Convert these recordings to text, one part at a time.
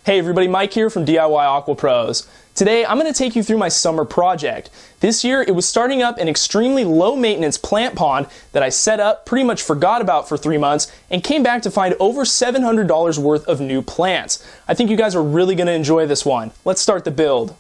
Hey everybody, Mike here from DIY AQUAPROS. Today I'm going to take you through my summer project. This year it was starting up an extremely low maintenance plant pond that I set up, pretty much forgot about for 3 months, and came back to find over $700 worth of new plants. I think you guys are really going to enjoy this one. Let's start the build.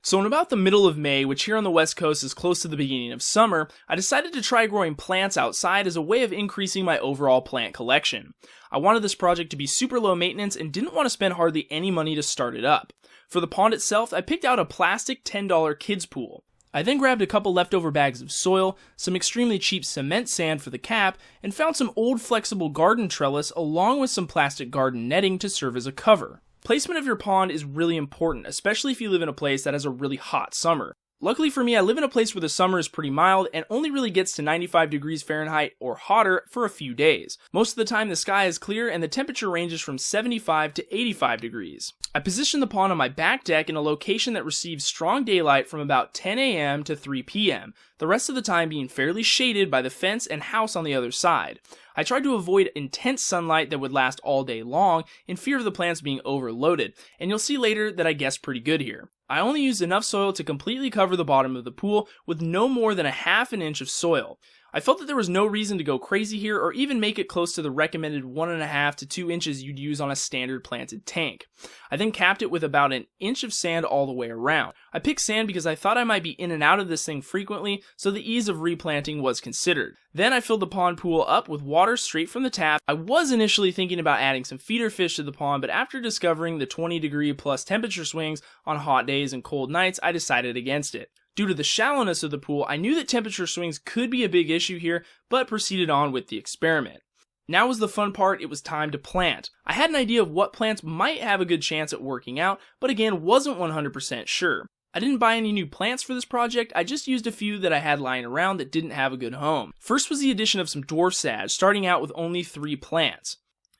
So in about the middle of May, which here on the West Coast is close to the beginning of summer, I decided to try growing plants outside as a way of increasing my overall plant collection. I wanted this project to be super low maintenance and didn't want to spend hardly any money to start it up. For the pond itself, I picked out a plastic $10 kids pool. I then grabbed a couple leftover bags of soil, some extremely cheap cement sand for the cap, and found some old flexible garden trellis along with some plastic garden netting to serve as a cover. Placement of your pond is really important, especially if you live in a place that has a really hot summer. Luckily for me, I live in a place where the summer is pretty mild and only really gets to 95 degrees Fahrenheit or hotter for a few days. Most of the time the sky is clear and the temperature ranges from 75 to 85 degrees. I positioned the pond on my back deck in a location that receives strong daylight from about 10 a.m. to 3 p.m., the rest of the time being fairly shaded by the fence and house on the other side. I tried to avoid intense sunlight that would last all day long in fear of the plants being overloaded, and you'll see later that I guessed pretty good here. I only used enough soil to completely cover the bottom of the pool with no more than a half an inch of soil. I felt that there was no reason to go crazy here or even make it close to the recommended 1.5 to 2 inches you'd use on a standard planted tank. I then capped it with about an inch of sand all the way around. I picked sand because I thought I might be in and out of this thing frequently, so the ease of replanting was considered. Then I filled the pond pool up with water straight from the tap. I was initially thinking about adding some feeder fish to the pond, but after discovering the 20-degree plus temperature swings on hot days and cold nights, I decided against it. Due to the shallowness of the pool, I knew that temperature swings could be a big issue here, but proceeded on with the experiment. Now was the fun part. It was time to plant. I had an idea of what plants might have a good chance at working out, but again, wasn't 100% sure. I didn't buy any new plants for this project, I just used a few that I had lying around that didn't have a good home. First was the addition of some dwarf sage, starting out with only 3 plants.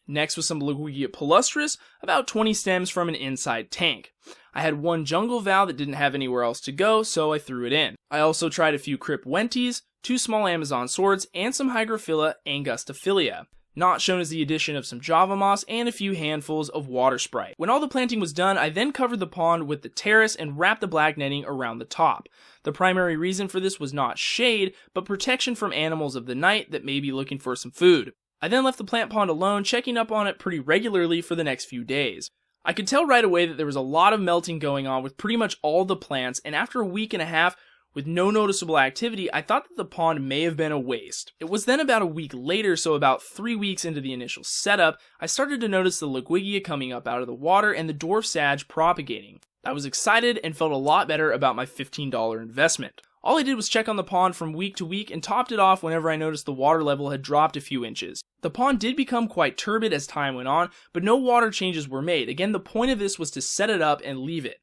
Next was some Loguigia palustris, about 20 stems from an inside tank. I had one jungle val that didn't have anywhere else to go, so I threw it in. I also tried a few Crypt Wenties, 2 small Amazon swords, and some Hygrophila angustiphilia. Not shown is the addition of some Java moss and a few handfuls of water sprite. When all the planting was done, I then covered the pond with the terrace and wrapped the black netting around the top. The primary reason for this was not shade, but protection from animals of the night that may be looking for some food. I then left the plant pond alone, checking up on it pretty regularly for the next few days. I could tell right away that there was a lot of melting going on with pretty much all the plants, and after a week and a half with no noticeable activity, I thought that the pond may have been a waste. It was then about a week later, so about 3 weeks into the initial setup, I started to notice the Loguigia coming up out of the water and the dwarf sage propagating. I was excited and felt a lot better about my $15 investment. All I did was check on the pond from week to week and topped it off whenever I noticed the water level had dropped a few inches. The pond did become quite turbid as time went on, but no water changes were made. Again, the point of this was to set it up and leave it.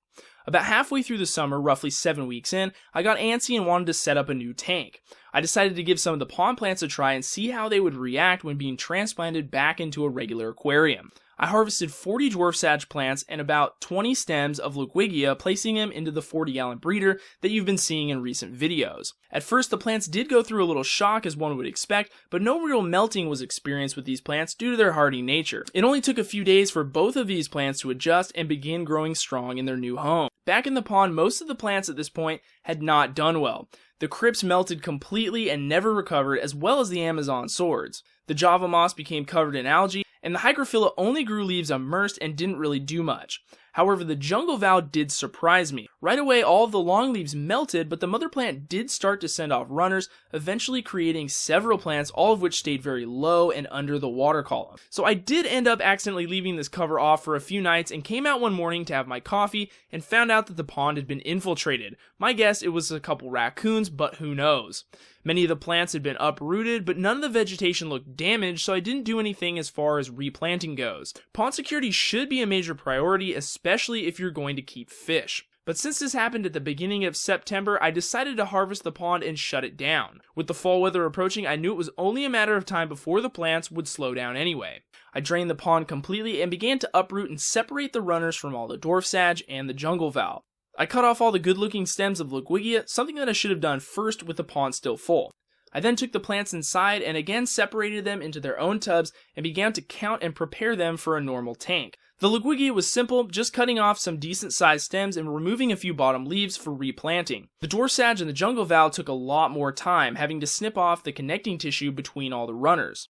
About halfway through the summer, roughly 7 weeks in, I got antsy and wanted to set up a new tank. I decided to give some of the pond plants a try and see how they would react when being transplanted back into a regular aquarium. I harvested 40 dwarf sage plants and about 20 stems of Loguigia, placing them into the 40-gallon breeder that you've been seeing in recent videos. At first, the plants did go through a little shock as one would expect, but no real melting was experienced with these plants due to their hardy nature. It only took a few days for both of these plants to adjust and begin growing strong in their new home. Back in the pond, most of the plants at this point had not done well. The crypts melted completely and never recovered, as well as the Amazon swords. The Java moss became covered in algae, and the Hygrophila only grew leaves immersed and didn't really do much. However, the jungle val did surprise me. Right away, all of the long leaves melted, but the mother plant did start to send off runners, eventually creating several plants, all of which stayed very low and under the water column. So I did end up accidentally leaving this cover off for a few nights and came out one morning to have my coffee and found out that the pond had been infiltrated. My guess, it was a couple raccoons, but who knows. Many of the plants had been uprooted, but none of the vegetation looked damaged, so I didn't do anything as far as replanting goes. Pond security should be a major priority, especially if you're going to keep fish. But since this happened at the beginning of September, I decided to harvest the pond and shut it down. With the fall weather approaching, I knew it was only a matter of time before the plants would slow down anyway. I drained the pond completely and began to uproot and separate the runners from all the dwarf sage and the jungle val. I cut off all the good-looking stems of Loguigia, something that I should have done first with the pond still full. I then took the plants inside and again separated them into their own tubs and began to count and prepare them for a normal tank. The Liguigia was simple, just cutting off some decent sized stems and removing a few bottom leaves for replanting. The dwarf sage and the jungle val took a lot more time, having to snip off the connecting tissue between all the runners.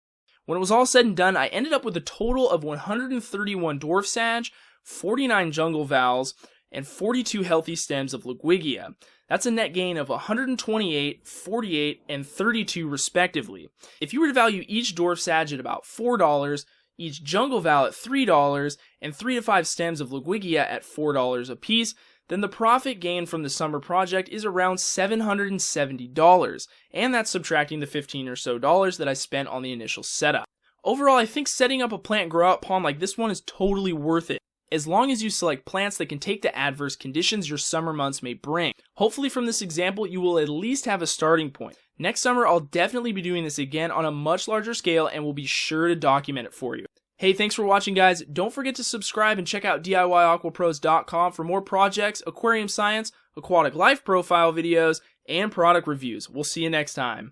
When it was all said and done, I ended up with a total of 131 dwarf sage, 49 jungle vals, and 42 healthy stems of Liguigia. That's a net gain of 128, 48, and 32 respectively. If you were to value each dwarf sage at about $4, each jungle val at $3, and 3 to 5 stems of Liguigia at $4 a piece, then the profit gain from the summer project is around $770, and that's subtracting the $15 or so that I spent on the initial setup. Overall, I think setting up a plant grow-out pond like this one is totally worth it, as long as you select plants that can take the adverse conditions your summer months may bring. Hopefully from this example, you will at least have a starting point. Next summer, I'll definitely be doing this again on a much larger scale and will be sure to document it for you. Hey, thanks for watching, guys. Don't forget to subscribe and check out DIYAquapros.com for more projects, aquarium science, aquatic life profile videos, and product reviews. We'll see you next time.